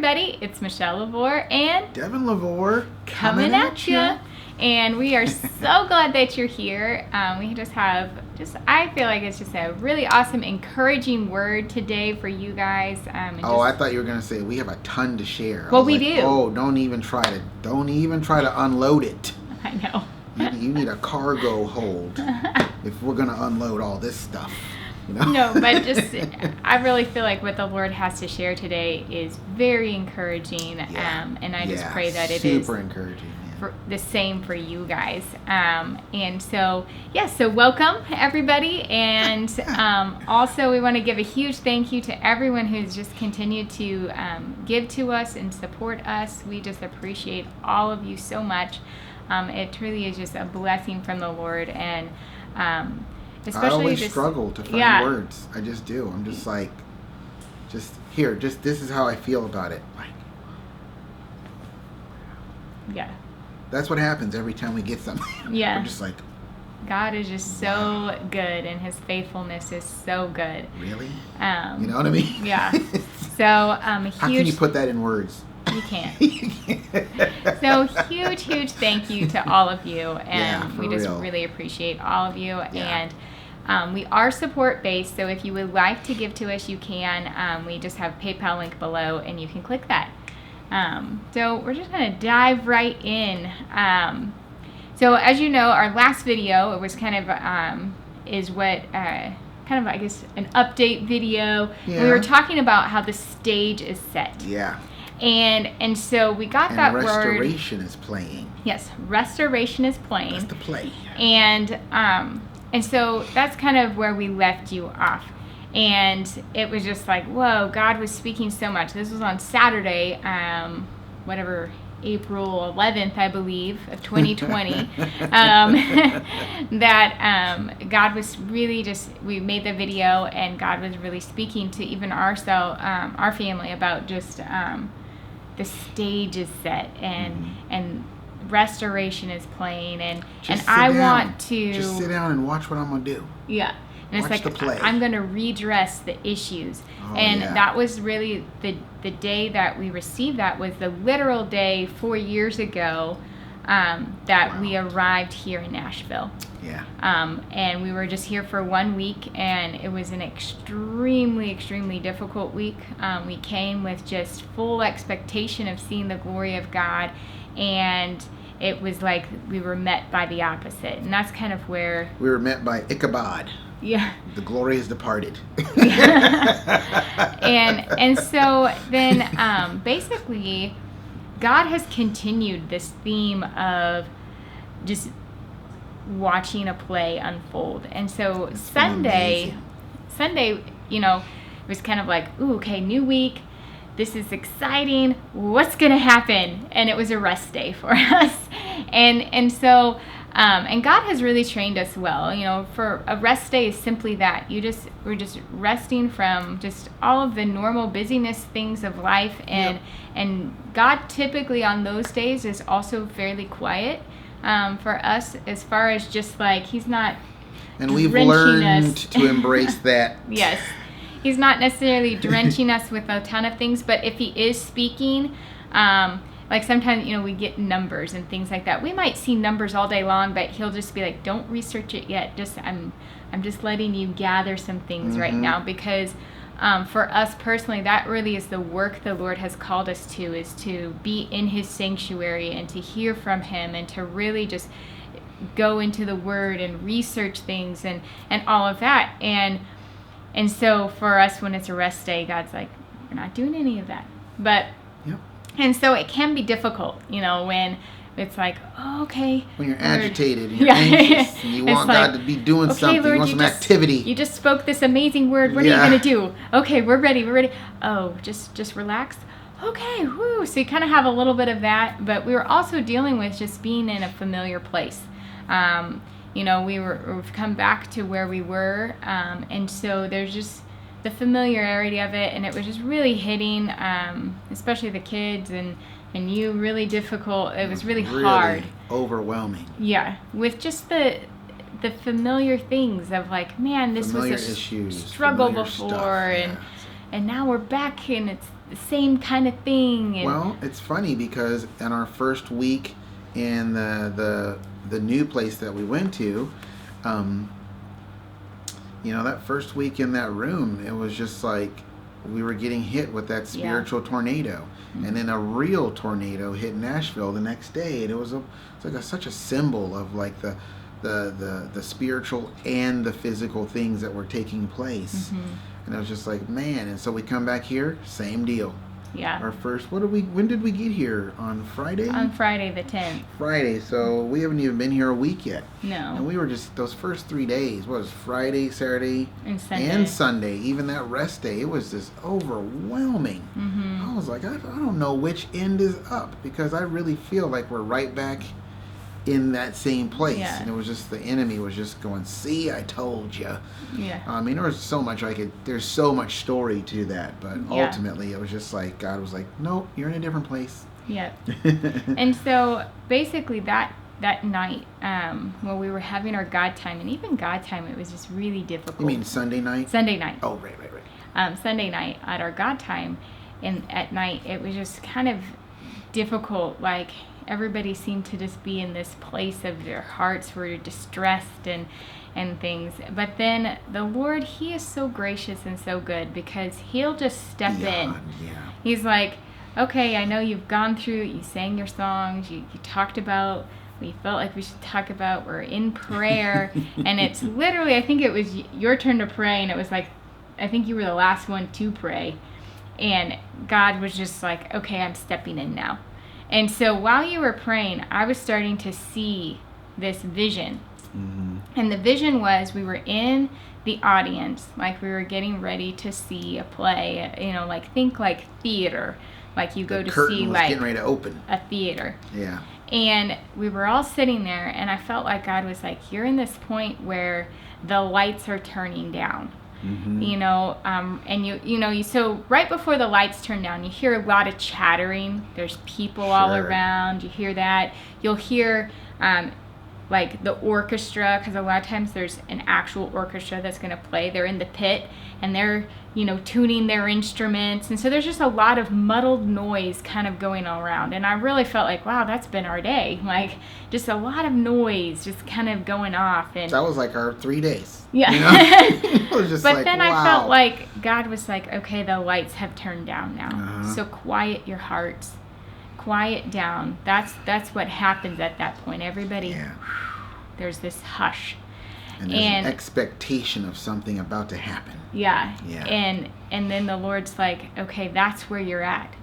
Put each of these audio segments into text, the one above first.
everybody. It's Michelle LaVore and Devin LaVore coming at you. And we are so glad that you're here. We just have, I feel like it's just a really awesome, encouraging word today for you guys. I thought you were going to say we have a ton to share. Well, we do. Oh, don't even try to unload it. I know. You need a cargo hold if we're going to unload all this stuff. You know? No, but I really feel like what the Lord has to share today is very encouraging. Yeah. And I just pray that it is super encouraging. the same for you guys. And so welcome everybody. And also we want to give a huge thank you to everyone who's just continued to give to us and support us. We just appreciate all of you so much. It truly is just a blessing from the Lord. And especially I always struggle to find words. I just do. I'm just like, this is how I feel about it. Like, yeah. That's what happens every time we get something. Yeah. I'm just like, God is just so good, and His faithfulness is so good. Really? You know what I mean? Yeah. So, how can you put that in words? You can't. So, huge thank you to all of you, and we just really appreciate all of you. Yeah. And we are support-based, so if you would like to give to us, you can. We just have PayPal link below, and you can click that. So we're just going to dive right in. So as you know, our last video, it was kind of, I guess, an update video. Yeah. We were talking about how the stage is set. Yeah. And so we got that word. Restoration is playing. Yes, restoration is playing. That's the play. And so that's kind of where we left you off. And it was just like, whoa, God was speaking so much. This was on Saturday, April 11th, I believe, of 2020, that God was really we made the video, and God was really speaking to even our family about just the stage is set, and restoration is playing, and I want to just sit down and watch what I'm going to do. Yeah. And Watch it's the play. like, I'm going to redress the issues. That was really the day that we received that was the literal day 4 years ago that we arrived here in Nashville. Yeah. And we were just here for 1 week, and it was an extremely, extremely difficult week. We came with just full expectation of seeing the glory of God, and it was like we were met by the opposite. And that's kind of where... We were met by Ichabod. Yeah. The glory has departed. and so then basically God has continued this theme of just watching a play unfold. And so Sunday, it was kind of like, ooh, okay, new week. This is exciting. What's going to happen? And it was a rest day for us. And so... and God has really trained us well. For a rest day is simply that. We're just resting from just all of the normal busyness things of life. And God typically on those days is also fairly quiet for us, as far as just like He's not and we've learned to embrace that. Yes. He's not necessarily drenching us with a ton of things, but if He is speaking, like sometimes, we get numbers and things like that. We might see numbers all day long, but He'll just be like, don't research it yet. I'm just letting you gather some things right now, because for us personally, that really is the work the Lord has called us to, is to be in His sanctuary and to hear from Him and to really just go into the Word and research things and all of that. And so for us, when it's a rest day, God's like, we're not doing any of that. But... Yep. And so it can be difficult, when it's like, oh, okay. When you're agitated and you're anxious and you want God to be doing something, Lord, you want some activity. You just spoke this amazing word. What are you going to do? Okay, we're ready. Oh, just relax. Okay, woo. So you kind of have a little bit of that, but we were also dealing with just being in a familiar place. We've come back to where we were, and so there's just the familiarity of it, and it was just really hitting, especially the kids and you, really difficult. It was really hard, overwhelming. Yeah, with just the familiar things of like, man, this familiar was a issues, struggle familiar before, stuff, and now we're back, and the same kind of thing. And well, it's funny because in our first week in the new place that we went to, that first week in that room, it was just like we were getting hit with that spiritual tornado, and then a real tornado hit Nashville the next day, and it's like such a symbol of like the spiritual and the physical things that were taking place. And I was just like, man. And so we come back here, same deal. Yeah. Our first, when did we get here? On Friday? On Friday the 10th. Friday, so we haven't even been here a week yet. No. And we were just, those first 3 days, what was Friday, Saturday, and Sunday, even that rest day, it was just overwhelming. I was like, I don't know which end is up, because I really feel like we're right back in that same place. Yeah. And it was just, the enemy was just going, see, I told you. Yeah. I mean, there was so much there's so much story to that, but ultimately it was just like, God was like, nope, you're in a different place. Yeah. And so basically that night, when we were having our God time, and even God time, it was just really difficult. You mean Sunday night? Sunday night. Oh, right. Sunday night at our God time, and at night it was just kind of difficult. Like, everybody seemed to just be in this place of their hearts were distressed and things. But then the Lord, He is so gracious and so good, because He'll just step in. Yeah. He's like, okay, I know you've gone through, you sang your songs, you talked about, we felt like we should talk about, we're in prayer. And it's literally, I think it was your turn to pray, and it was like, I think you were the last one to pray. And God was just like, okay, I'm stepping in now. And so while you were praying, I was starting to see this vision. And the vision was, we were in the audience, like we were getting ready to see a play, think like theater, like you go to see like getting ready to open a theater. Yeah. And we were all sitting there, and I felt like God was like, you're in this point where the lights are turning down. And so right before the lights turn down, you hear a lot of chattering. There's people all around. You hear that. You'll hear like the orchestra, because a lot of times there's an actual orchestra that's going to play. They're in the pit, and they're tuning their instruments, and so there's just a lot of muddled noise kind of going all around. And I really felt like, wow, that's been our day, like just a lot of noise just kind of going off. And that was like our 3 days. Yeah. It was just but then wow. I felt like God was like, okay, the lights have turned down now, so quiet your hearts, quiet down. That's what happens at that point. Everybody, there's this hush. And there's an expectation of something about to happen. Yeah. And then the Lord's like, okay, that's where you're at.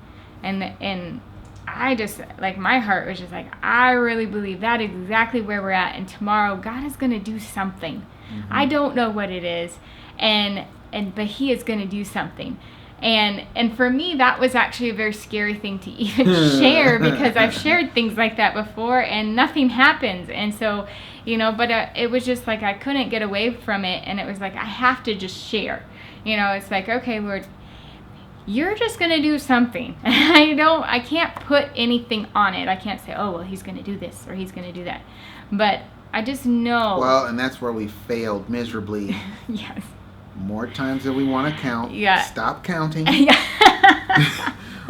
And I just, like, my heart was just like, I really believe that is exactly where we're at. And tomorrow, God is going to do something. I don't know what it is. But He is going to do something. And for me, that was actually a very scary thing to even share, because I've shared things like that before and nothing happens. And so, but it was just like I couldn't get away from it. And it was like, I have to just share. It's like, okay, Lord, you're just going to do something. I can't put anything on it. I can't say, oh, well, He's going to do this or He's going to do that. But I just know. Well, and that's where we failed miserably. Yes. More times than we want to count. Yeah. Stop counting.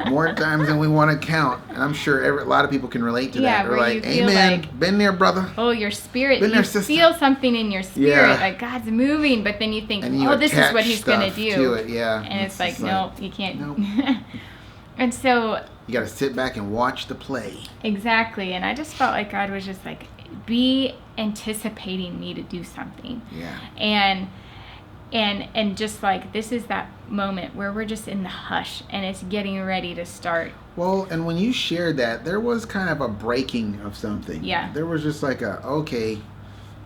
More times than we want to count. And I'm sure a lot of people can relate to that. They're like, amen. Like, been there, brother. Oh, your spirit. Been there, you feel something in your spirit. Like God's moving. But then you think, this is what He's going to do. To it, yeah. And it's like, no, you can't. Nope. And so. You got to sit back and watch the play. Exactly. And I just felt like God was just like, be anticipating me to do something. Yeah. And just like, this is that moment where we're just in the hush and it's getting ready to start. Well, and when you shared that, there was kind of a breaking of something. Yeah. There was just like okay,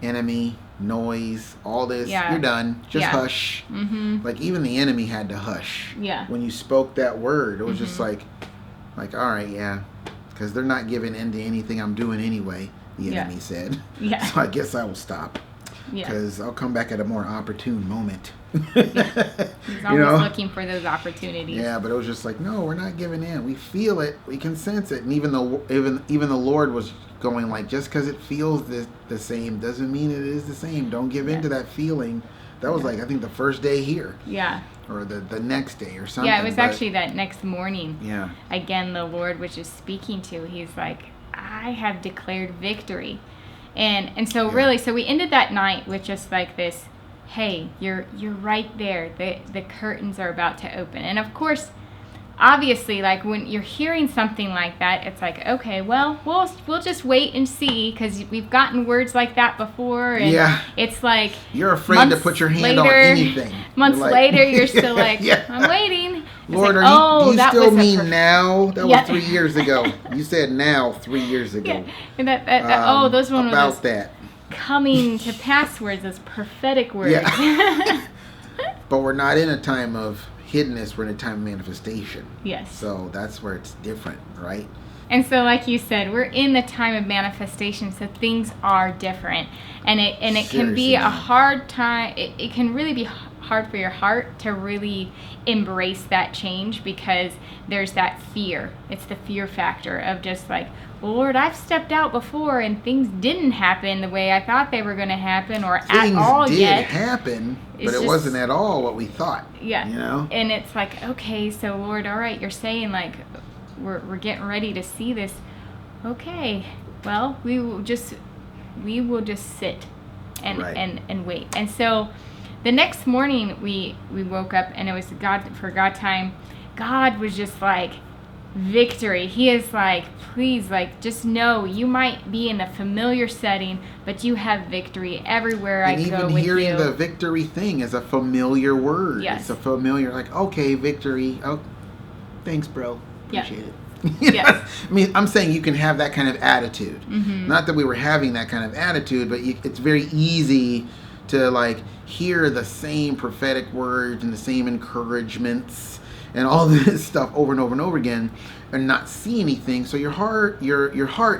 enemy, noise, all this, you're done. Just hush. Like, even the enemy had to hush. Yeah. When you spoke that word, it was just like, all right, yeah. Because they're not giving in to anything I'm doing anyway, the enemy said. Yeah. So I guess I will stop. Because I'll come back at a more opportune moment. He's always looking for those opportunities. Yeah, but it was just like, no, we're not giving in. We feel it. We can sense it. And even the Lord was going like, just because it feels the same doesn't mean it is the same. Don't give in to that feeling. That was like, I think, the first day here. Yeah. Or the next day or something. Yeah, it was actually that next morning. Yeah. Again, the Lord was just speaking to. He's like, I have declared victory. And so really, so we ended that night with just like this, hey, you're right there. The curtains are about to open. And of course, obviously, like when you're hearing something like that, it's like, okay, well, we'll just wait and see, because we've gotten words like that before, and it's like you're afraid to put your hand on anything. Months later, you're still like, I'm waiting. Lord, like, do you still mean now? That was 3 years ago. You said now 3 years ago. Yeah. And those ones about that coming to pass words, those prophetic words. Yeah. But we're not in a time of hiddenness, we're in a time of manifestation. Yes. So that's where it's different, right? And so, like you said, we're in the time of manifestation, so things are different, and it can be a hard time. It can really be hard for your heart to really embrace that change, because there's that fear. It's the fear factor of just like, well, Lord, I've stepped out before and things didn't happen the way I thought they were going to happen, or at all yet. Things did happen, but it wasn't at all what we thought. Yeah. You know? And it's like, okay, so Lord, all right, you're saying like we're getting ready to see this. Okay, well, we will just sit and wait. And so the next morning we woke up, and it was God time. God was just like, victory. He is like, please, like, just know you might be in a familiar setting, but you have victory everywhere I go with you. And even hearing the victory thing is a familiar word. Yes. It's a familiar, like, okay, victory. Oh, thanks, bro. Appreciate it. Yes. I mean, I'm saying you can have that kind of attitude. Mm-hmm. Not that we were having that kind of attitude, but it's very easy to, like, hear the same prophetic words and the same encouragements and all this stuff over and over and over again, and not see anything. So your heart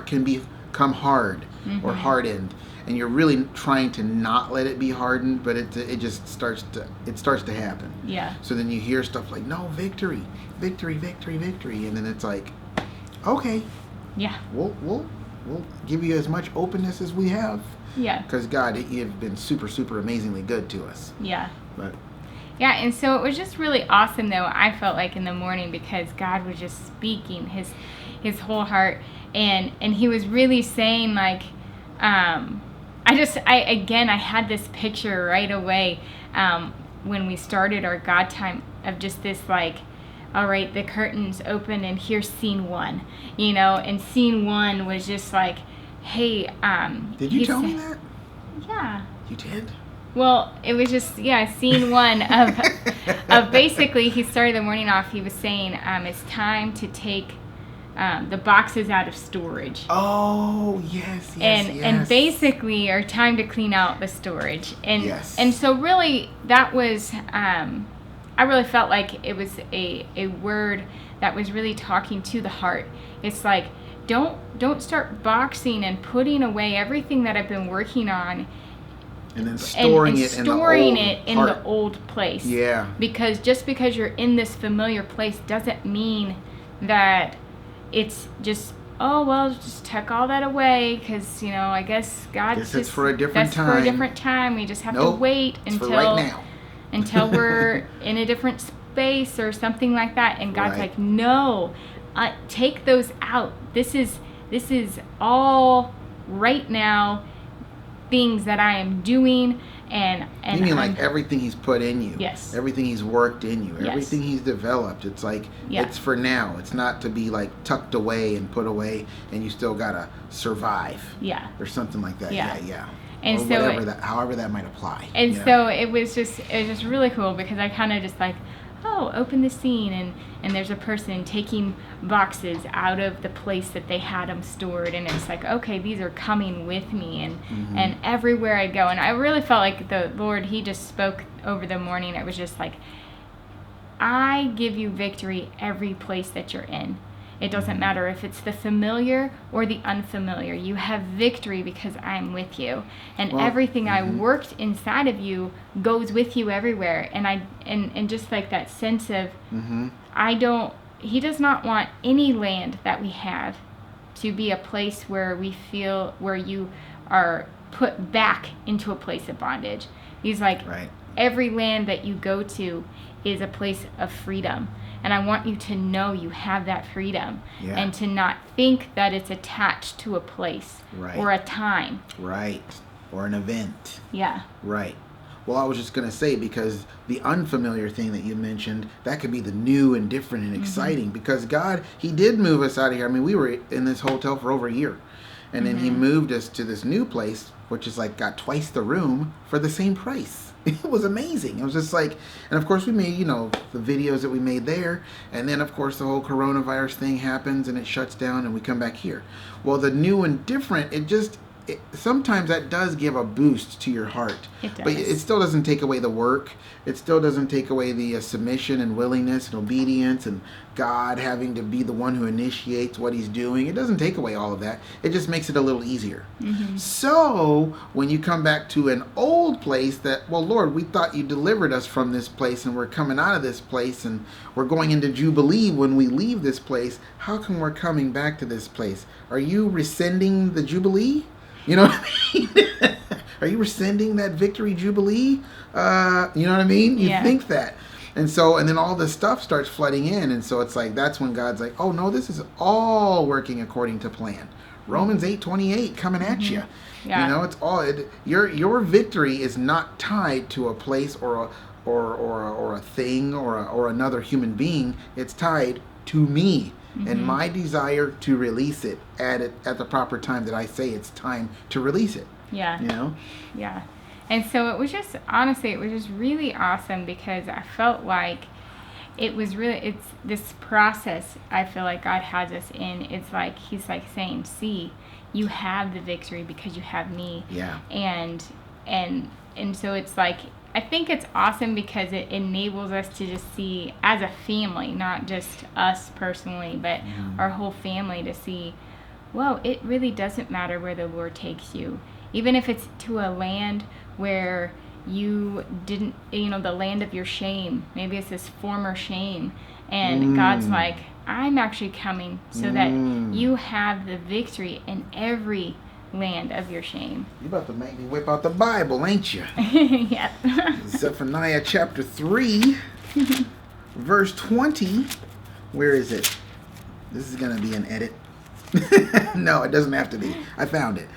can become hard or hardened, and you're really trying to not let it be hardened, but it just starts to happen. Yeah. So then you hear stuff like, no, victory, victory, victory, victory, and then it's like, okay, yeah, we'll give you as much openness as we have. Yeah. Because God, you've been super, super amazingly good to us. Yeah. But. Yeah, and so it was just really awesome, though, I felt like in the morning, because God was just speaking his whole heart, and he was really saying, like, I had this picture right away when we started our God time of just this, like, all right, the curtains open, and here's scene one, you know, and scene one was just like, hey, did you tell me that? Yeah. You did? Well, it was just, scene one of basically, he started the morning off, he was saying, it's time to take the boxes out of storage. Oh, yes. And basically, our time to clean out the storage. And yes. And so really, that was, I really felt like it was a word that was really talking to the heart. It's like, don't start boxing and putting away everything that I've been working on, and then storing it in the old place. Yeah. Because just because you're in this familiar place doesn't mean that it's just, oh, well, just tuck all that away, because, you know, I guess God's it's for a different time. For a different time. We just have to wait until right now. until we're in a different space or something like that. And God's like, no, take those out. This is all right now. Things that I am doing, and you mean like everything He's put in you? Yes. Everything He's worked in you. Yes. Everything He's developed. It's like it's for now. It's not to be like tucked away and put away, and you still gotta survive. Yeah. Or something like that. Yeah. And or so whatever however that might apply. And so it was just really cool, because I kind of just like, oh, open the scene, and there's a person taking boxes out of the place that they had them stored, and it's like, okay, these are coming with me, and everywhere I go. And I really felt like the Lord, He just spoke over the morning. It was just like, I give you victory every place that you're in. It doesn't matter if it's the familiar or the unfamiliar. You have victory because I'm with you. And everything I worked inside of you goes with you everywhere. And just like that sense of, He does not want any land that we have to be a place where we feel, where you are put back into a place of bondage. He's like, every land that you go to is a place of freedom. And I want you to know you have that freedom. Yeah. And to not think that it's attached to a place Right. or a time. Right. Or an event. Yeah. Right. Well, I was just going to say, because the unfamiliar thing that you mentioned, that could be the new and different and exciting, because God, he did move us out of here. I mean, we were in this hotel for over a year, and then he moved us to this new place, which is like got twice the room for the same price. It was amazing. It was just like, and of course we made, you know, the videos that we made there, and then of course the whole coronavirus thing happens and it shuts down and we come back here. Well, the new and different, sometimes that does give a boost to your heart. It does. But it still doesn't take away the work. It still doesn't take away the submission and willingness and obedience and God having to be the one who initiates what he's doing. It doesn't take away all of that. It just makes it a little easier. So when you come back to an old place that, well, Lord, we thought you delivered us from this place and we're coming out of this place and we're going into Jubilee when we leave this place. How come we're coming back to this place? Are you rescinding the Jubilee? You know what I mean? Are you rescinding that victory jubilee? You know what I mean? You think that. And then all this stuff starts flooding in. And so it's like, that's when God's like, oh no, this is all working according to plan. Romans 8:28 coming at you. Yeah. You know, it's all, your victory is not tied to a place or a thing or another human being. It's tied to me. And my desire to release it at the proper time that I say it's time to release it. Yeah. You know? Yeah. And so it was just, honestly, it was just really awesome because I felt like it's this process I feel like God has us in. It's like, he's like saying, see, you have the victory because you have me. Yeah. And so it's like, I think it's awesome because it enables us to just see as a family, not just us personally, but our whole family to see, whoa, it really doesn't matter where the Lord takes you. Even if it's to a land where you didn't, the land of your shame. Maybe it's this former shame. And God's like, I'm actually coming so that you have the victory in every land of your shame. You about to make me whip out the Bible, ain't you? Yeah. Zephaniah chapter 3, verse 20. Where is it? This is going to be an edit. No, it doesn't have to be. I found it.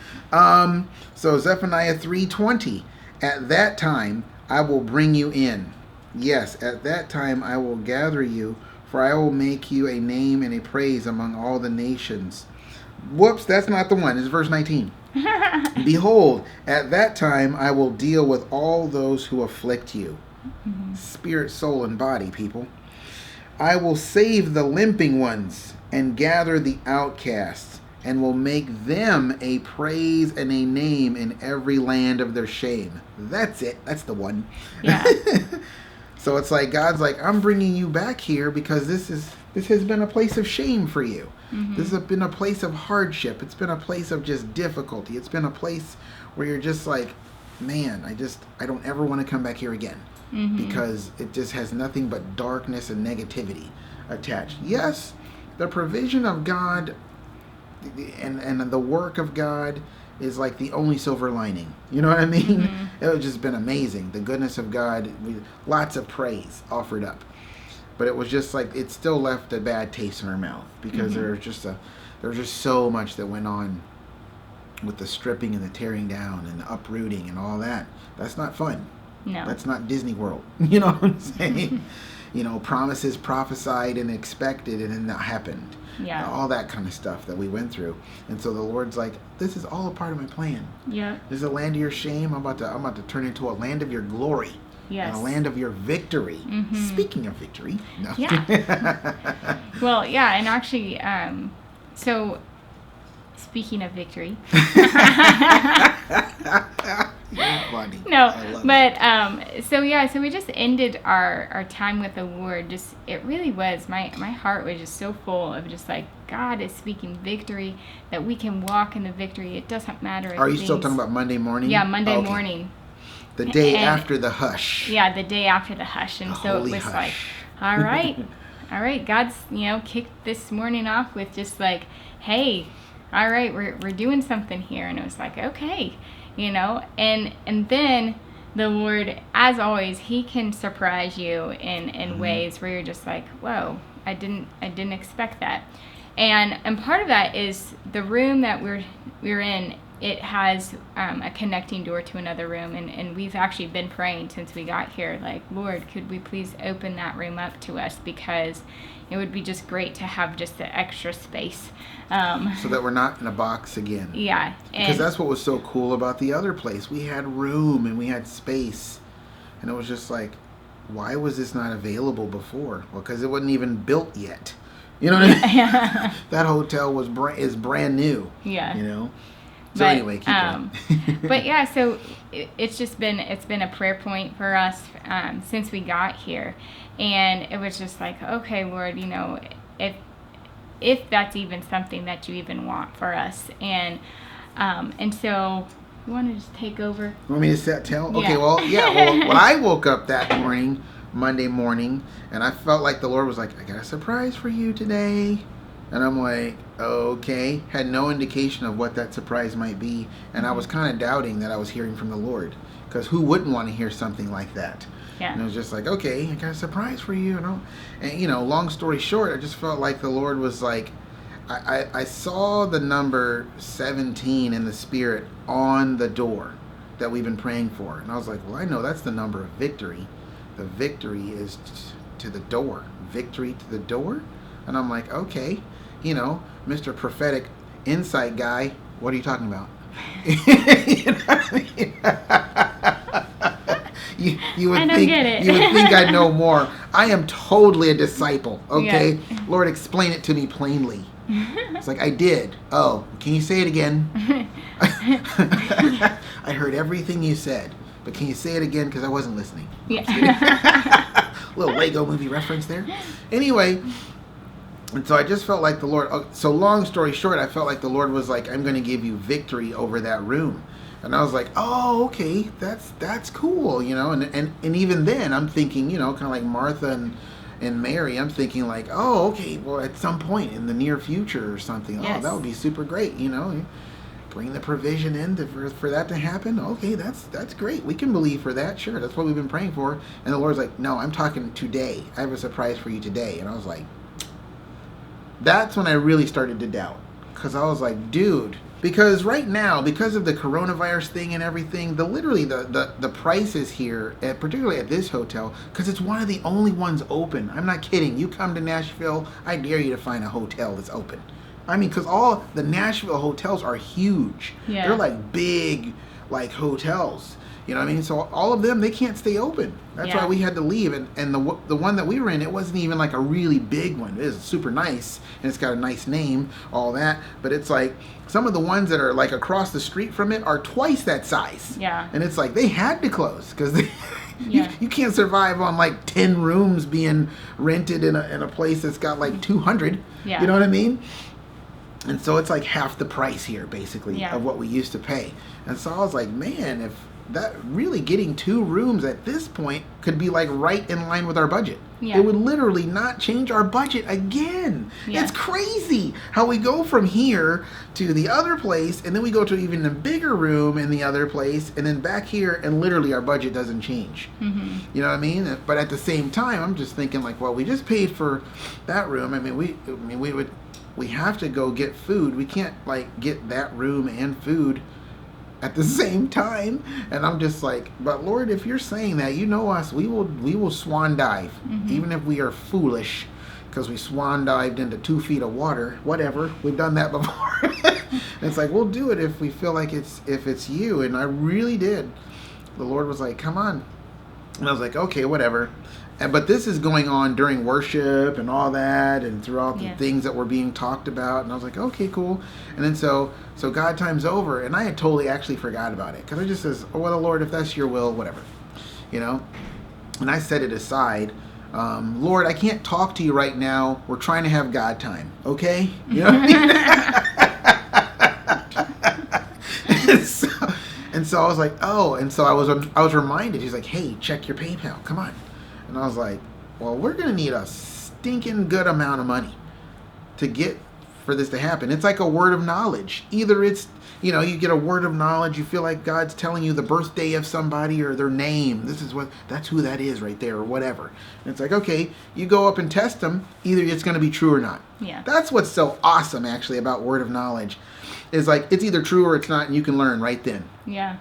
So Zephaniah 3:20. At that time I will bring you in. Yes, at that time I will gather you, for I will make you a name and a praise among all the nations. Whoops, that's not the one. It's verse 19. Behold, at that time I will deal with all those who afflict you. Spirit, soul, and body, people. I will save the limping ones and gather the outcasts, and will make them a praise and a name in every land of their shame. That's it. That's the one. Yeah. So it's like God's like, I'm bringing you back here because this has been a place of shame for you. This has been a place of hardship. It's been a place of just difficulty. It's been a place where you're just like, man, I don't ever want to come back here again because it just has nothing but darkness and negativity attached. Yes, the provision of God and the work of God is like the only silver lining. You know what I mean? It's just been amazing. The goodness of God, lots of praise offered up. But it was just like, it still left a bad taste in our mouth because there was just so much that went on with the stripping and the tearing down and the uprooting and all that. That's not fun. No. That's not Disney World. You know what I'm saying? Promises prophesied and expected and then that happened. Yeah. All that kind of stuff that we went through. And so the Lord's like, this is all a part of my plan. Yeah. This is a land of your shame. I'm about to turn into a land of your glory. Yes. And a land of your victory. Speaking of victory. No. Yeah. Well, yeah, and actually, so speaking of victory. You're funny. No, but so we just ended our time with the Lord. Just, it really was, my heart was just so full of just like, God is speaking victory, that we can walk in the victory. It doesn't matter. Are you still talking about Monday morning? Yeah, Monday morning. The day after the hush. Yeah, the day after the hush. And so it was like, all right, God's, kicked this morning off with just like, hey, all right, we're doing something here. And it was like, okay, and then the Lord, as always, He can surprise you in ways where you're just like, whoa, I didn't expect that. And part of that is the room that we're in. It has a connecting door to another room, and we've actually been praying since we got here, like, Lord, could we please open that room up to us, because it would be just great to have just the extra space. So that we're not in a box again. Yeah. Because that's what was so cool about the other place. We had room and we had space. And it was just like, why was this not available before? Well, because it wasn't even built yet. You know what I mean? Yeah. That hotel is brand new. Yeah. You know? So anyway, keep going. But yeah, so it's been a prayer point for us since we got here. And it was just like, okay, Lord, you know, if that's even something that you even want for us. And so you want to just take over? You want me to tell? Yeah. Okay, well, when I woke up that morning, Monday morning, and I felt like the Lord was like, I got a surprise for you today. And I'm like, okay. Had no indication of what that surprise might be. And I was kind of doubting that I was hearing from the Lord. Because who wouldn't want to hear something like that? Yeah. And it was just like, okay, I got a surprise for you. And you know, long story short, I just felt like the Lord was like, I saw the number 17 in the Spirit on the door that we've been praying for. And I was like, well, I know that's the number of victory. The victory is to the door. Victory to the door? And I'm like, okay. You know, Mr. Prophetic Insight guy, what are you talking about? You know what I mean? You would think I'd know more. I am totally a disciple, okay? Yeah. Lord, explain it to me plainly. It's like, I did. Oh, can you say it again? I heard everything you said, but can you say it again? Because I wasn't listening. Yeah. Little Lego movie reference there. Anyway. And so I just felt like the Lord, so long story short, I felt like the Lord was like, I'm going to give you victory over that room. And I was like, oh, okay, that's cool, you know. And even then, I'm thinking, you know, kind of like Martha and Mary, I'm thinking like, oh, okay, well, at some point in the near future or something, yes. Oh, that would be super great, you know. Bring the provision in for that to happen. Okay, that's great. We can believe for that, sure. That's what we've been praying for. And the Lord's like, no, I'm talking today. I have a surprise for you today. And I was like, that's when I really started to doubt, because I was like, dude, because right now, because of the coronavirus thing and everything, the prices here, particularly at this hotel, because it's one of the only ones open. I'm not kidding. You come to Nashville, I dare you to find a hotel that's open. I mean, because all the Nashville hotels are huge. Yeah. They're like big, like hotels. You know what I mean? So all of them, they can't stay open. That's why we had to leave. And the one that we were in, it wasn't even like a really big one. It is super nice, and it's got a nice name, all that. But it's like some of the ones that are like across the street from it are twice that size. Yeah. And it's like they had to close because you can't survive on like 10 rooms being rented in a place that's got like 200. Yeah. You know what I mean? And so it's like half the price here, basically, of what we used to pay. And so I was like, man, if that really getting 2 rooms at this point could be like right in line with our budget. Yeah. It would literally not change our budget again. Yeah. It's crazy how we go from here to the other place, and then we go to even a bigger room in the other place, and then back here, and literally our budget doesn't change. Mm-hmm. You know what I mean? But at the same time, I'm just thinking like, well, we just paid for that room. I mean, we have to go get food. We can't like get that room and food at the same time. And I'm just like, but Lord, if you're saying that, you know us, we will swan dive, even if we are foolish, because we swan dived into 2 feet of water, whatever. We've done that before. It's like, we'll do it if we feel like if it's you. And I really did. The Lord was like, come on. And I was like, okay, whatever. But this is going on during worship and all that, and throughout the things that were being talked about. And I was like, okay, cool. And then so God time's over, and I had totally actually forgot about it, because I just says, oh, well, Lord, if that's your will, whatever, you know. And I set it aside. Lord, I can't talk to you right now. We're trying to have God time, okay? You know what I mean? and so I was like, oh, and so I was reminded. He's like, hey, check your PayPal. Come on. And I was like, well, we're going to need a stinking good amount of money to get for this to happen. It's like a word of knowledge. Either it's, you get a word of knowledge, you feel like God's telling you the birthday of somebody or their name. That's who that is right there or whatever. And it's like, okay, you go up and test them. Either it's going to be true or not. Yeah. That's what's so awesome actually about word of knowledge. Is like, it's either true or it's not, and you can learn right then. Yeah.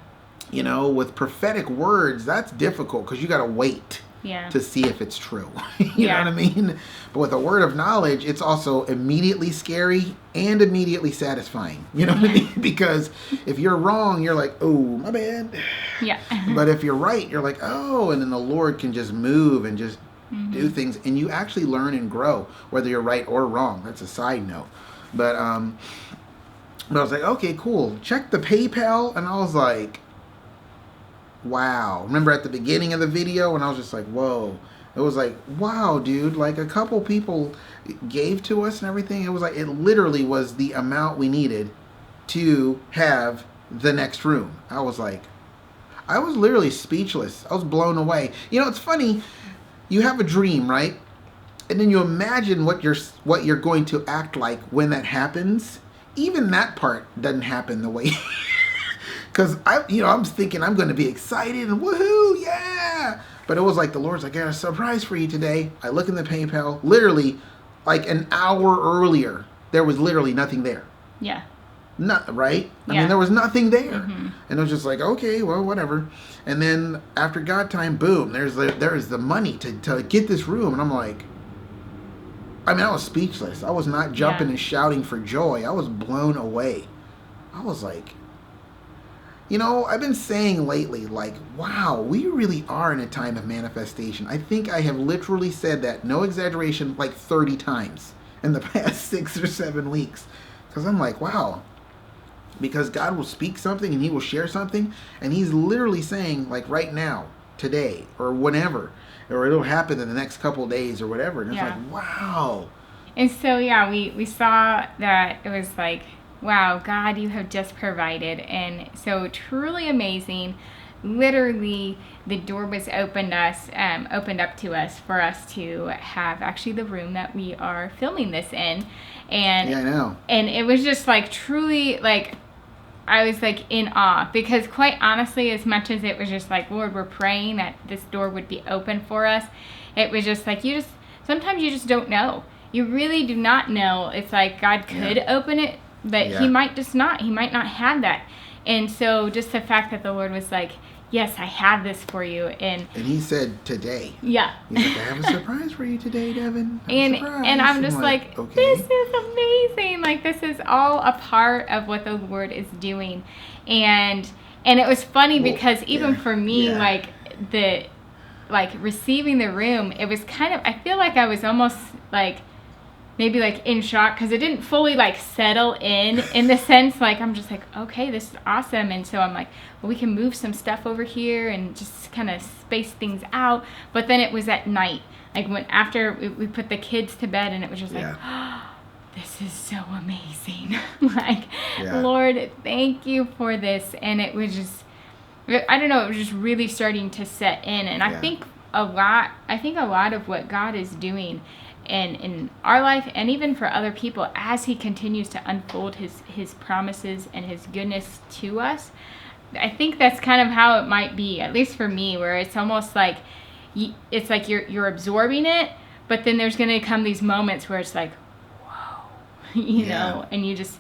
With prophetic words, that's difficult because you got to wait. Yeah. To see if it's true. You know what I mean? But with a word of knowledge, it's also immediately scary and immediately satisfying. You know what I mean? Because if you're wrong, you're like, oh, my bad. Yeah. But if you're right, you're like, oh, and then the Lord can just move and just do things. And you actually learn and grow, whether you're right or wrong. That's a side note. But I was like, okay, cool. Check the PayPal. And I was like, wow. Remember at the beginning of the video when I was just like, whoa. It was like, wow, dude. Like a couple people gave to us and everything. It was like, it literally was the amount we needed to have the next room. I was literally speechless. I was blown away. It's funny. You have a dream, right? And then you imagine what you're going to act like when that happens. Even that part doesn't happen the way... Because I'm thinking I'm going to be excited and woohoo, yeah. But it was like the Lord's like, I got a surprise for you today. I look in the PayPal. Literally, like an hour earlier, there was literally nothing there. Yeah. Not right. I mean, there was nothing there, and it was just like, okay, well, whatever. And then after God time, boom, there's the money to get this room, and I'm like, I was speechless. I was not jumping and shouting for joy. I was blown away. I was like. I've been saying lately, like, wow, we really are in a time of manifestation. I think I have literally said that, no exaggeration, like 30 times in the past 6 or 7 weeks. Because I'm like, wow. Because God will speak something and he will share something. And he's literally saying, like, right now, today, or whenever. Or it'll happen in the next couple of days or whatever. And it's like, wow. And so, we saw that it was like, wow, God, you have just provided. And so truly amazing. Literally, the door was opened up to us for us to have actually the room that we are filming this in. And yeah, I know. And it was just like truly like, I was like in awe, because quite honestly, as much as it was just like, Lord, we're praying that this door would be open for us. It was just like, sometimes you just don't know. You really do not know. It's like God could open it, but he might just not. He might not have that. And so just the fact that the Lord was like, yes, I have this for you. And he said today. Yeah. He's like, I have a surprise for you today, Devin. And I'm just like, okay. This is amazing. Like, this is all a part of what the Lord is doing. And it was funny because even for me, like receiving the room, it was kind of, I feel like I was almost like, maybe like in shock, because it didn't fully like settle in the sense, like I'm just like, okay, this is awesome. And so I'm like, well, we can move some stuff over here and just kind of space things out. But then it was at night, like when after we put the kids to bed, and it was just like, oh, this is so amazing. Like, Lord, thank you for this. And it was just, I don't know, it was just really starting to set in. And I think a lot of what God is doing in our life, and even for other people, as he continues to unfold his promises and his goodness to us, I think that's kind of how it might be, at least for me, where it's almost like it's like you're absorbing it, but then there's going to come these moments where it's like, whoa, you know, and you just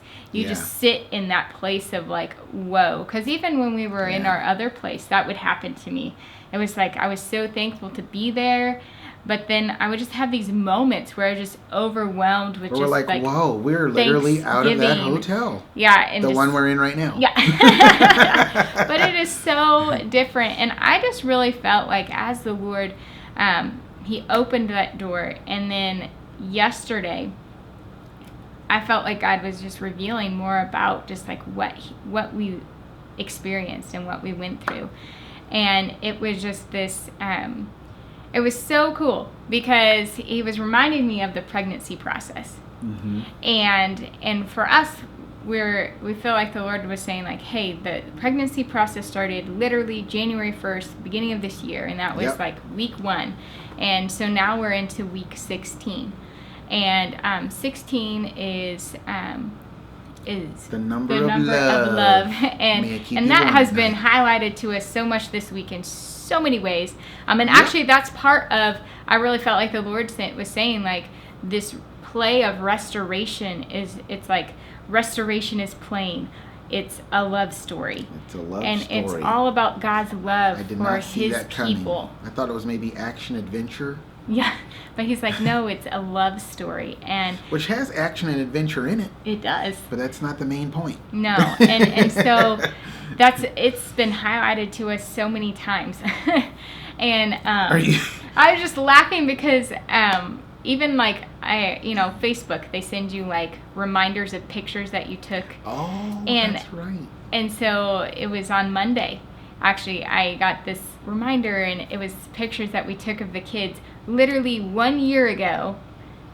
sit in that place of like, whoa. Because even when we were in our other place, that would happen to me. It was like I was so thankful to be there. But then I would just have these moments where I was just overwhelmed with we're like, whoa, we're literally out of that hotel. Yeah. And the one we're in right now. Yeah. But it is so different. And I just really felt like as the Lord, he opened that door. And then yesterday, I felt like God was just revealing more about just like what we experienced and what we went through. And it was just this... it was so cool because he was reminding me of the pregnancy process. Mm-hmm. And for us, we feel like the Lord was saying like, hey, the pregnancy process started literally January 1st, beginning of this year. And that was like week 1. And so now we're into week 16. And 16 is the number of love. And that has been highlighted to us so much this week in so many ways. And actually that's part of, I really felt like the Lord was saying, like, this play of restoration it's like restoration is playing. It's a love story. It's a love and story. It's all about God's love for his people. I thought it was maybe action adventure. Yeah, but he's like, no, it's a love story, and which has action and adventure in it. It does, but that's not the main point. No, and so it's been highlighted to us so many times, and I was just laughing because even like Facebook, they send you like reminders of pictures that you took. Oh, and that's right. And so it was on Monday. Actually, I got this reminder, and it was pictures that we took of the kids literally 1 year ago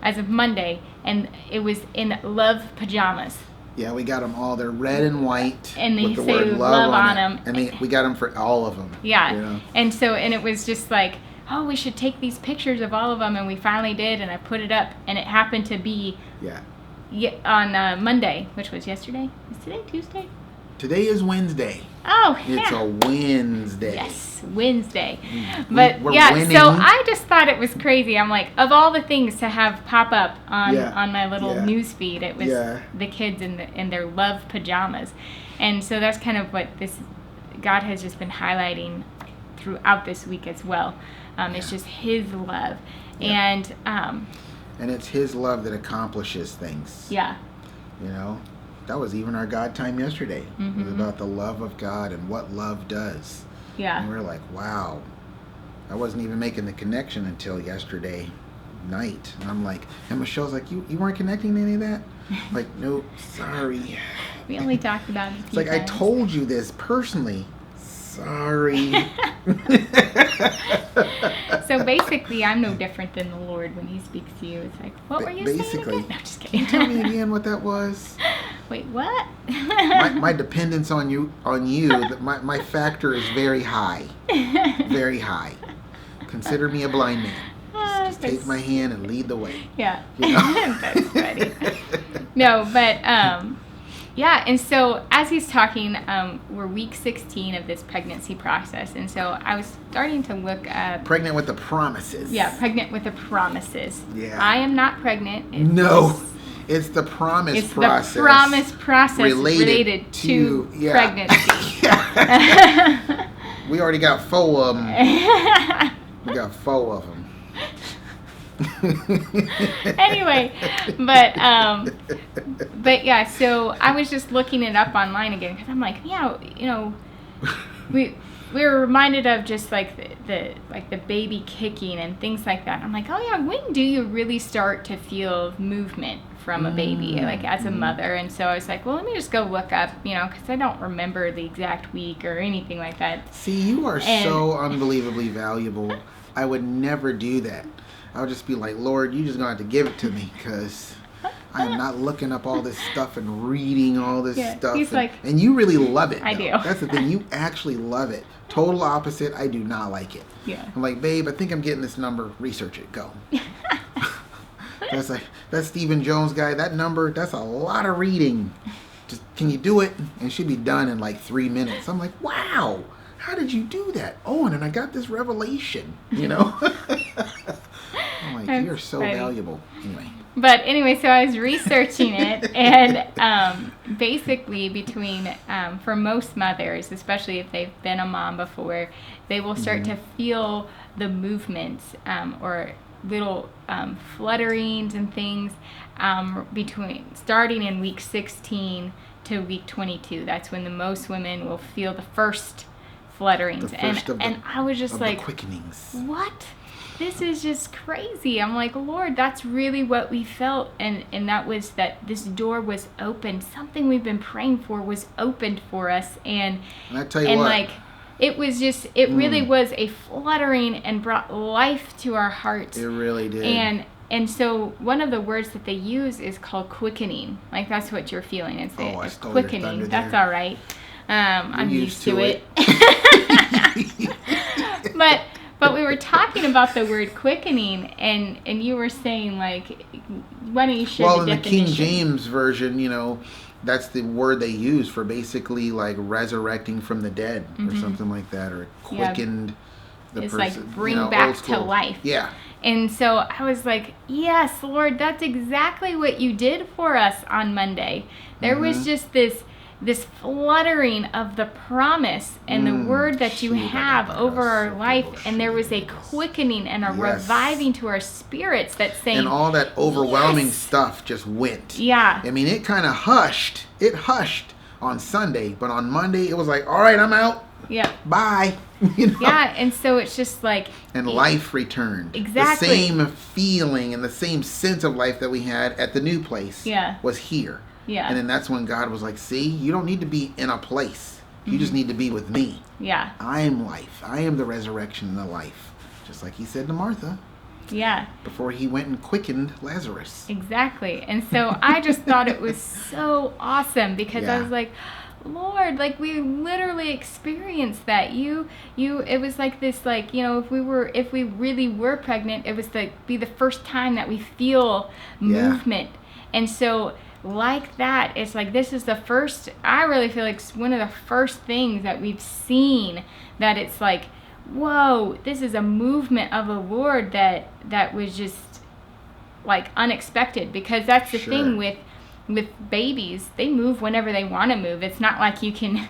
as of Monday, and it was in love pajamas. Yeah, we got them all. They're red and white and they with the say word love on them. And we got them for all of them. Yeah. You know? And it was just like, oh, we should take these pictures of all of them, and we finally did, and I put it up, and it happened to be on Monday, which was yesterday. Is today Tuesday? Today is Wednesday. Oh, yeah. It's a Wednesday. Yes, Wednesday. But we're yeah, winning. So I just thought it was crazy. I'm like, of all the things to have pop up on my little news feed, it was the kids in their love pajamas. And so that's kind of what God has just been highlighting throughout this week as well. It's just his love. And it's his love that accomplishes things. Yeah. You know? That was even our God time yesterday. Mm-hmm. It was about the love of God and what love does. Yeah. And we were like, wow. I wasn't even making the connection until yesterday night. And I'm like, and Michelle's like, you weren't connecting to any of that? Like, nope, sorry. We only talked about it. It's like, times. I told you this personally. Sorry. So basically, I'm no different than the Lord when he speaks to you. It's like, what were you saying again? No, I'm just kidding. Tell me again what that was. Wait, what? my dependence on you, my factor is very high. Very high. Consider me a blind man. Just take my hand and lead the way. Yeah. You know? That's funny. No, but yeah, and so as he's talking, we're week 16 of this pregnancy process, and so I was starting to look up... Pregnant with the promises. Yeah, pregnant with the promises. Yeah. I am not pregnant. It's the promise process. It's the promise process related to pregnancy. We already got 4 of them. We got 4 of them. Anyway, but yeah, so I was just looking it up online again because I'm like, we were reminded of just like the baby kicking and things like that. I'm like, oh yeah, when do you really start to feel movement from a baby, like as a mother? And so I was like, well, let me just go look up, because I don't remember the exact week or anything like that. See, you are so unbelievably valuable. I would never do that. I would just be like, Lord, you just gonna have to give it to me because I am not looking up all this stuff and reading all this stuff. He's and you really love it. I do. That's the thing. You actually love it. Total opposite. I do not like it. Yeah. I'm like, babe, I think I'm getting this number. Research it. Go. That's like that Stephen Jones guy. That number. That's a lot of reading. Just can you do it? And she'd be done in like 3 minutes. I'm like, wow. How did you do that? Oh, and then I got this revelation. I'm like, you're so valuable. Anyway, so I was researching it, and basically between, for most mothers, especially if they've been a mom before, they will start to feel the movements or little flutterings and things starting in week 16 to week 22. That's when the most women will feel the first flutterings. And I was just like, quickenings. What? This is just crazy. I'm like, Lord, that's really what we felt. And that was that this door was open. Something we've been praying for was opened for us. And I tell you what. Like, it was just, it really was a fluttering and brought life to our hearts. It really did. And so one of the words that they use is called quickening. Like, that's what you're feeling. It's quickening. That's all right. I'm used to it. But But we were talking about the word quickening, and you were saying, like, why don't you share well, the in definition? the King James Version, that's the word they use for basically like resurrecting from the dead or something like that, or quickened the it's person. like bring back to life. Yeah. And so I was like, yes, Lord, that's exactly what you did for us on Monday. There was just this fluttering of the promise and the word that you have over our life, and there was a quickening and a reviving to our spirits that's saying, and all that overwhelming stuff just went. Yeah. I mean, it kind of hushed. It hushed on Sunday, but on Monday it was like, all right, I'm out. Yeah. Bye. Yeah, and so it's just like... And life returned. Exactly. The same feeling and the same sense of life that we had at the new place was here. Yeah. And then that's when God was like, see, you don't need to be in a place. You just need to be with me. Yeah. I am life. I am the resurrection and the life. Just like he said to Martha. Yeah. Before he went and quickened Lazarus. Exactly. And so I just thought it was so awesome because I was like, Lord, like we literally experienced that. It was like this, like, if we really were pregnant, it was be the first time that we feel movement. And so like that, it's like, this is the first, I really feel like it's one of the first things that we've seen that it's like, whoa, this is a movement of the Lord that was just like unexpected, because that's the thing with babies, they move whenever they want to move. It's not like you can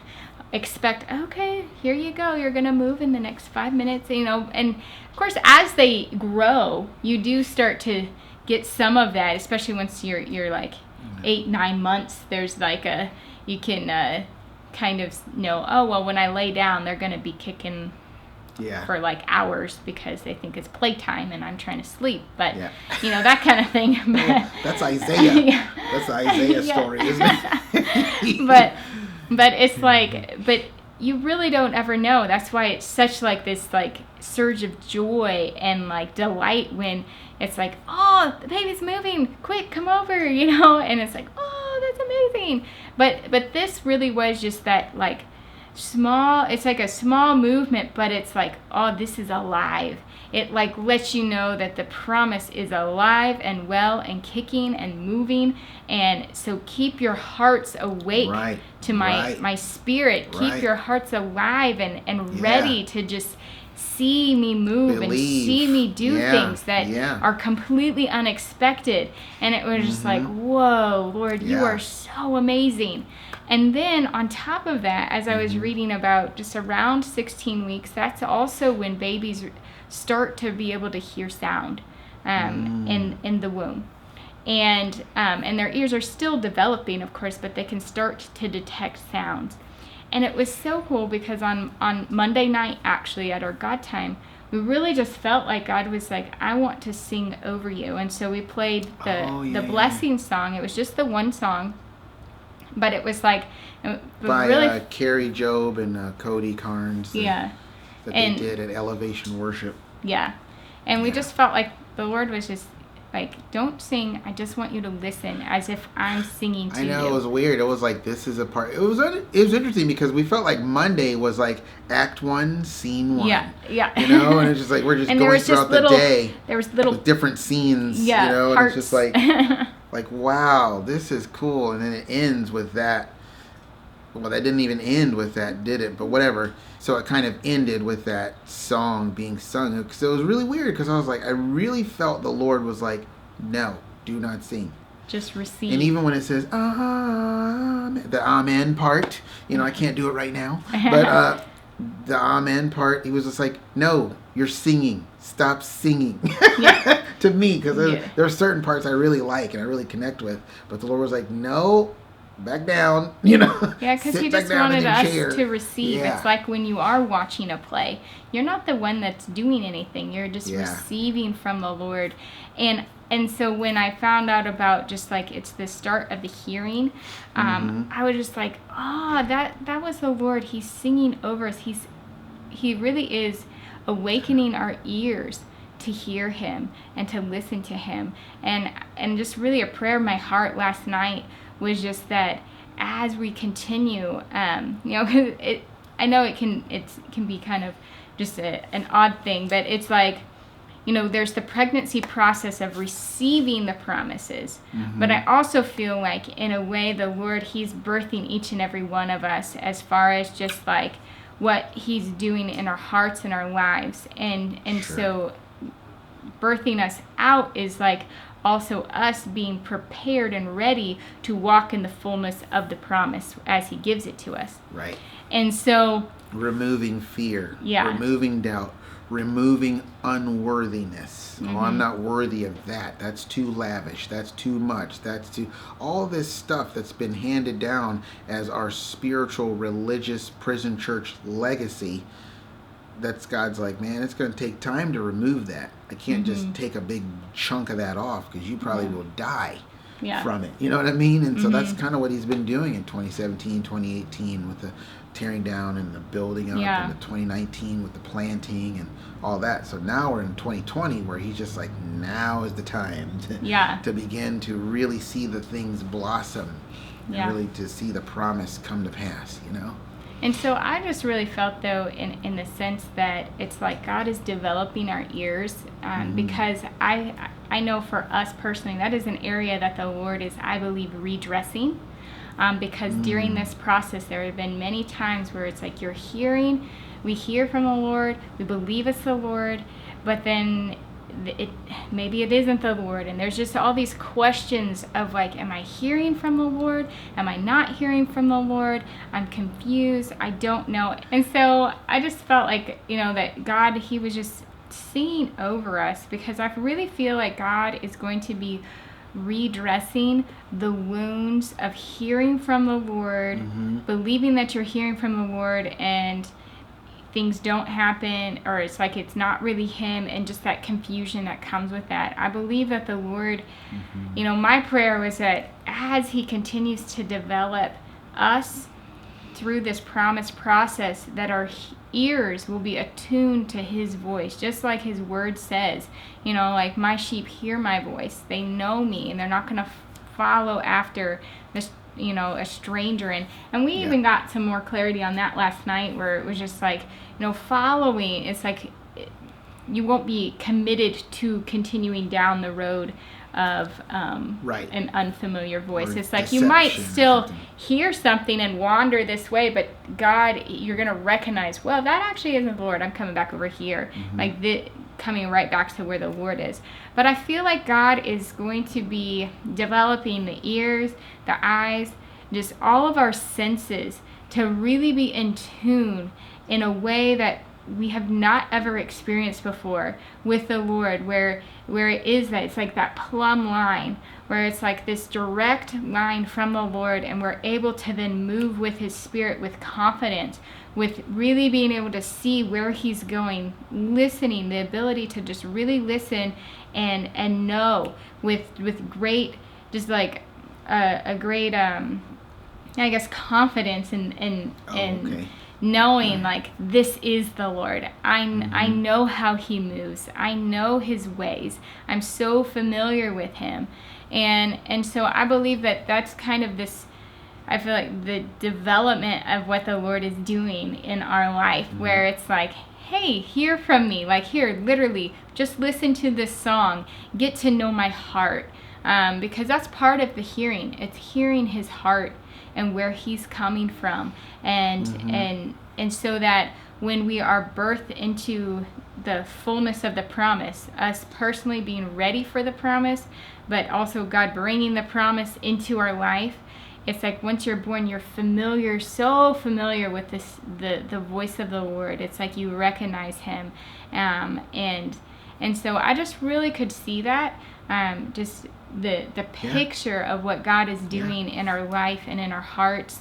expect, okay, here you go, you're going to move in the next 5 minutes, and of course as they grow, you do start to get some of that, especially once you're like 8-9 months. There's like you can kind of know, oh well, when I lay down they're going to be kicking for like hours because they think it's playtime and I'm trying to sleep, but that kind of thing. That's Isaiah. That's the Isaiah story, isn't it? but it's like, but you really don't ever know. That's why it's such like this like surge of joy and like delight when it's like, oh, the baby's moving, quick, come over, and it's like, oh, that's amazing. But this really was just that like small, it's like a small movement, but it's like, oh, this is alive. It like lets you know that the promise is alive and well and kicking and moving. And so keep your hearts awake to my spirit. Keep your hearts alive and ready to just see me move and see me do things that are completely unexpected. And it was just like, whoa, Lord, you are so amazing. And then on top of that, as I was reading about just around 16 weeks, that's also when babies start to be able to hear sound in the womb. And their ears are still developing, of course, but they can start to detect sounds. And it was so cool because on Monday night, actually, at our God time, we really just felt like God was like, I want to sing over you. And so we played the blessing song. It was just the one song. But it was like... By Carrie Job and Cody Carnes. Yeah. That they did at Elevation Worship. Yeah. And we just felt like the Lord was just like, don't sing. I just want you to listen as if I'm singing to you. I know, it was weird. It was like, this is a part... It was interesting because we felt like Monday was like Act 1, Scene 1. Yeah. And it's just like, we're just going throughout the day. There was little... with different scenes, parts. And it's just like... like, wow, this is cool. And then it ends with that. Well, that didn't even end with that, did it? But whatever. So it kind of ended with that song being sung. So it was really weird because I was like, I really felt the Lord was like, no, do not sing. Just receive. And even when it says, the amen part, I can't do it right now. But the amen part, he was just like, no, you're singing. Stop singing. To me, because there are certain parts I really like and I really connect with. But the Lord was like, no, back down, Yeah, because he just wanted us to receive. It's like when you are watching a play, you're not the one that's doing anything. You're just receiving from the Lord. And so when I found out about just like it's the start of the hearing, I was just like, that was the Lord. He's singing over us. He really is awakening our ears to hear him and to listen to him. And just really a prayer in my heart last night was just that as we continue, because I know it can be kind of just an odd thing, but it's like, there's the pregnancy process of receiving the promises. Mm-hmm. But I also feel like, in a way, the Lord, he's birthing each and every one of us as far as just like what he's doing in our hearts and our lives. And Sure. So birthing us out is like also us being prepared and ready to walk in the fullness of the promise as he gives it to us. Right. And so removing fear, Yeah. removing doubt, removing unworthiness. Oh, I'm not worthy of that. That's too lavish. That's too much. That's too... all this stuff that's been handed down as our spiritual, religious, prison church legacy. That's God's like, man, it's going to take time to remove that. I can't just take a big chunk of that off, because you probably will die from it. You know what I mean? And so that's kind of what he's been doing in 2017, 2018 with the tearing down and the building up, and the 2019 with the planting and all that. So now we're in 2020 where he's just like, now is the time to begin to really see the things blossom and really to see the promise come to pass, And so I just really felt, though, in the sense that it's like God is developing our ears, because I know for us personally, that is an area that the Lord is, I believe, redressing. Because during this process, there have been many times where it's like we hear from the Lord, we believe it's the Lord, but then maybe it isn't the Lord, and there's just all these questions of like, am I hearing from the Lord? Am I not hearing from the Lord? I'm confused. I don't know. And so I just felt like, that God, he was just seeing over us, because I really feel like God is going to be redressing the wounds of hearing from the Lord, believing that you're hearing from the Lord, and things don't happen, or it's like it's not really him, and just that confusion that comes with that. I believe that the Lord, my prayer was that as he continues to develop us through this promise process, that our ears will be attuned to his voice, just like his word says, like, my sheep hear my voice, they know me, and they're not going to follow after this, a stranger. And we even got some more clarity on that last night, where it was just like, following, it's like you won't be committed to continuing down the road of an unfamiliar voice. It's like you might still hear something and wander this way, but God, you're going to recognize, well, that actually isn't the Lord. I'm coming back over here. Like coming right back to where the Lord is. But I feel like God is going to be developing the ears, the eyes, just all of our senses to really be in tune in a way that we have not ever experienced before with the Lord, where it is that it's like that plumb line, where it's like this direct line from the Lord, and we're able to then move with his Spirit with confidence, with really being able to see where he's going, listening, the ability to just really listen and know with great, just like a great I guess confidence and knowing like, this is the Lord. I know how he moves. I know his ways. I'm so familiar with him. And so I believe that that's kind of this, I feel like the development of what the Lord is doing in our life, where it's like, hey, hear from me. Like, here, literally, just listen to this song. Get to know my heart. Because that's part of the hearing. It's hearing his heart and where he's coming from. And so that when we are birthed into the fullness of the promise, us personally being ready for the promise, but also God bringing the promise into our life, it's like once you're born, you're familiar, so familiar with this, the voice of the Lord. It's like you recognize him. And so I just really could see that, just the picture of what God is doing in our life and in our hearts.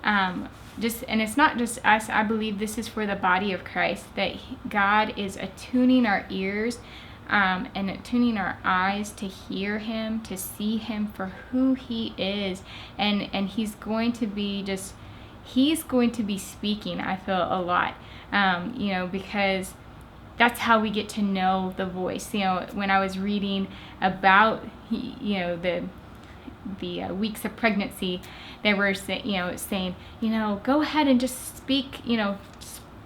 And it's not just us. I believe this is for the body of Christ, that God is attuning our ears and attuning our eyes to hear him, to see him for who he is. And he's going to be speaking, I feel, a lot, because that's how we get to know the voice. When I was reading about, the weeks of pregnancy, they were saying, go ahead and just speak,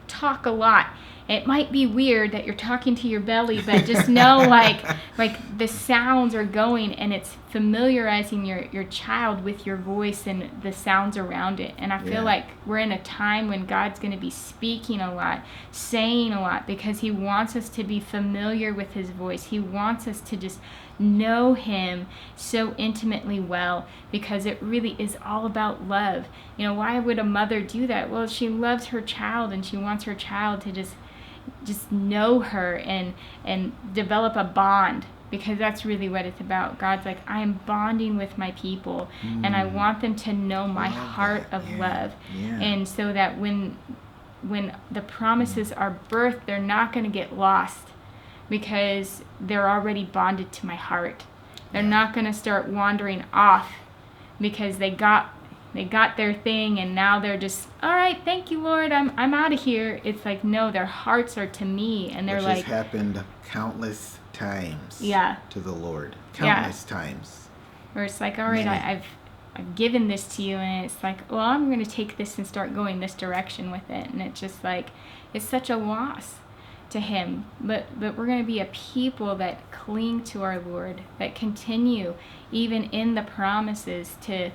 talk a lot. it might be weird that you're talking to your belly, but just know like the sounds are going, and it's familiarizing your child with your voice and the sounds around it. And I feel like we're in a time when God's going to be speaking a lot, saying a lot, because he wants us to be familiar with his voice. He wants us to just know him so intimately well, because it really is all about love. You know, why would a mother do that? Well, she loves her child, and she wants her child to just know her and develop a bond, because that's really what it's about. God's like, I am bonding with my people, and I want them to know my heart of love. And so that when the promises are birthed, they're not going to get lost, because they're already bonded to my heart. They're not going to start wandering off because they got their thing, and now they're just, all right, thank you, Lord, I'm out of here. It's like, no, their hearts are to me, and they're Which has happened countless times to the Lord. Countless times. Where it's like, all right, I've given this to you, and it's like, well, I'm going to take this and start going this direction with it. And it's just like, it's such a loss to him. But we're going to be a people that cling to our Lord, that continue even in the promises to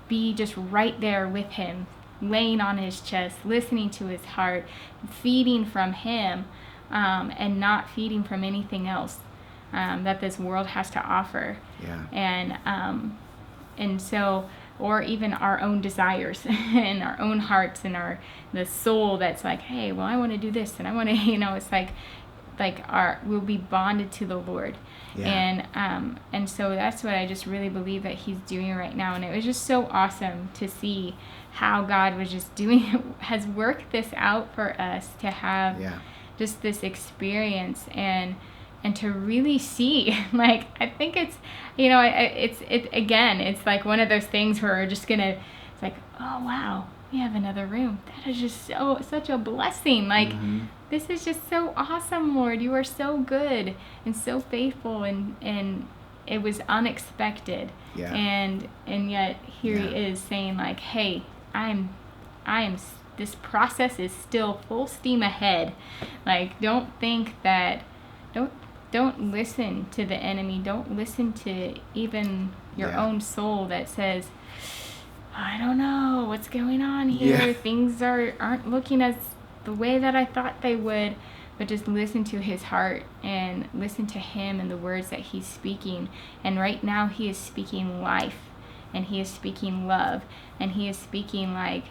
be just right there with him, laying on his chest, listening to his heart, feeding from him, and not feeding from anything else that this world has to offer. And so, or even our own desires and our own hearts and the soul that's like, hey, well, I want to do this, and I want to, it's like we'll be bonded to the Lord. And so that's what I just really believe that he's doing right now. And it was just so awesome to see how God was just has worked this out for us to have just this experience and to really see, like, I think it's, it's like one of those things where we're just gonna, it's like, oh wow, we have another room. That is just such a blessing. Like, this is just so awesome, Lord. You are so good and so faithful, and it was unexpected. And yet here he is saying like, hey, I am, this process is still full steam ahead. Like, don't think that, don't listen to the enemy. Don't listen to even your own soul that says, I don't know what's going on here. Things aren't looking as the way that I thought they would. But just listen to his heart and listen to him and the words that he's speaking. And right now he is speaking life, and he is speaking love, and he is speaking like,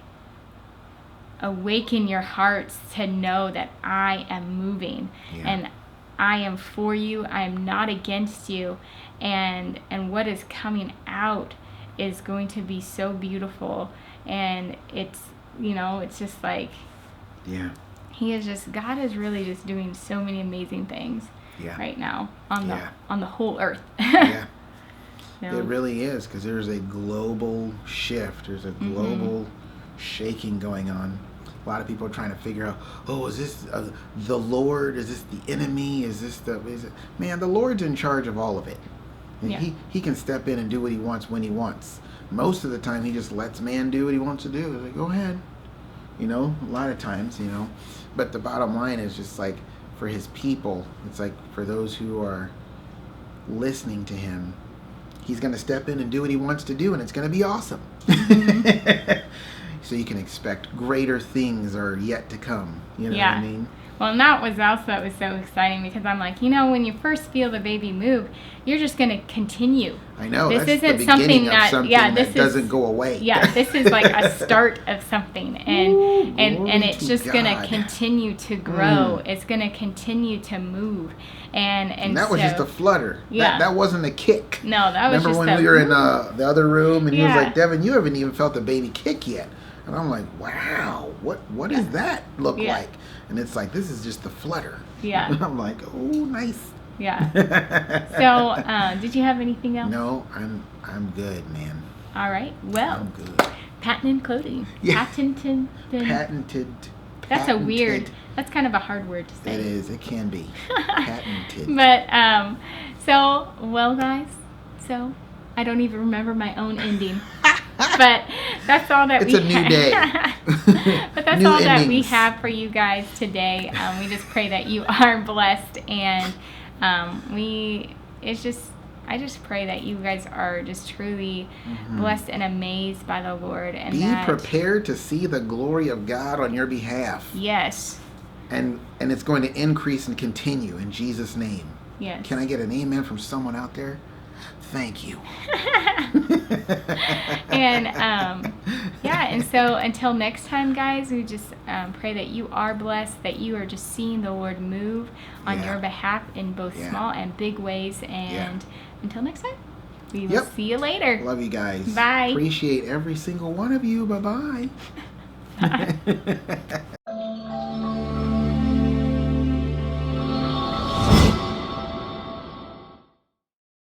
awaken your hearts to know that I am moving, and I am for you. I am not against you, and what is coming out is going to be so beautiful. And it's, it's just like, God is really just doing so many amazing things right now on the whole earth. It really is, because there's a global shift. There's a global shaking going on. A lot of people are trying to figure out, is this the Lord? Is this the enemy? Is it? Man, the Lord's in charge of all of it. And he can step in and do what he wants when he wants. Most of the time, he just lets man do what he wants to do. He's like, go ahead. A lot of times, But the bottom line is just like, for his people, it's like, for those who are listening to him, he's going to step in and do what he wants to do, and it's going to be awesome. So you can expect greater things are yet to come. You know what I mean? Well, and that was so exciting, because I'm like, when you first feel the baby move, you're just going to continue. I know. This that's isn't the something that doesn't go away. This is like a start of something, and it's just going to continue to grow. It's going to continue to move, and that was just a flutter. That wasn't a kick. No, that was. Remember when we were in the other room, and he was like, Devin, you haven't even felt the baby kick yet. And I'm like, wow, what does that look like? And it's like, this is just the flutter. And I'm like, oh, nice. So, did you have anything else? No, I'm good, man. All right. Well, I'm good. Patented clothing. Patented. That's a weird. That's kind of a hard word to say. It is. It can be. Patented. But guys. So I don't even remember my own ending. But that's all that It's a new day. But that's New all that we innings. have for you guys today. We just pray that you are blessed, and I just pray that you guys are just truly blessed and amazed by the Lord, and Be prepared to see the glory of God on your behalf. Yes. And it's going to increase and continue in Jesus' name. Yes. Can I get an amen from someone out there? Thank you. And and so until next time, guys, we just pray that you are blessed, that you are just seeing the Lord move on your behalf in both small and big ways. And until next time, we will see you later. Love you guys. Bye. Appreciate every single one of you. Bye-bye. Bye.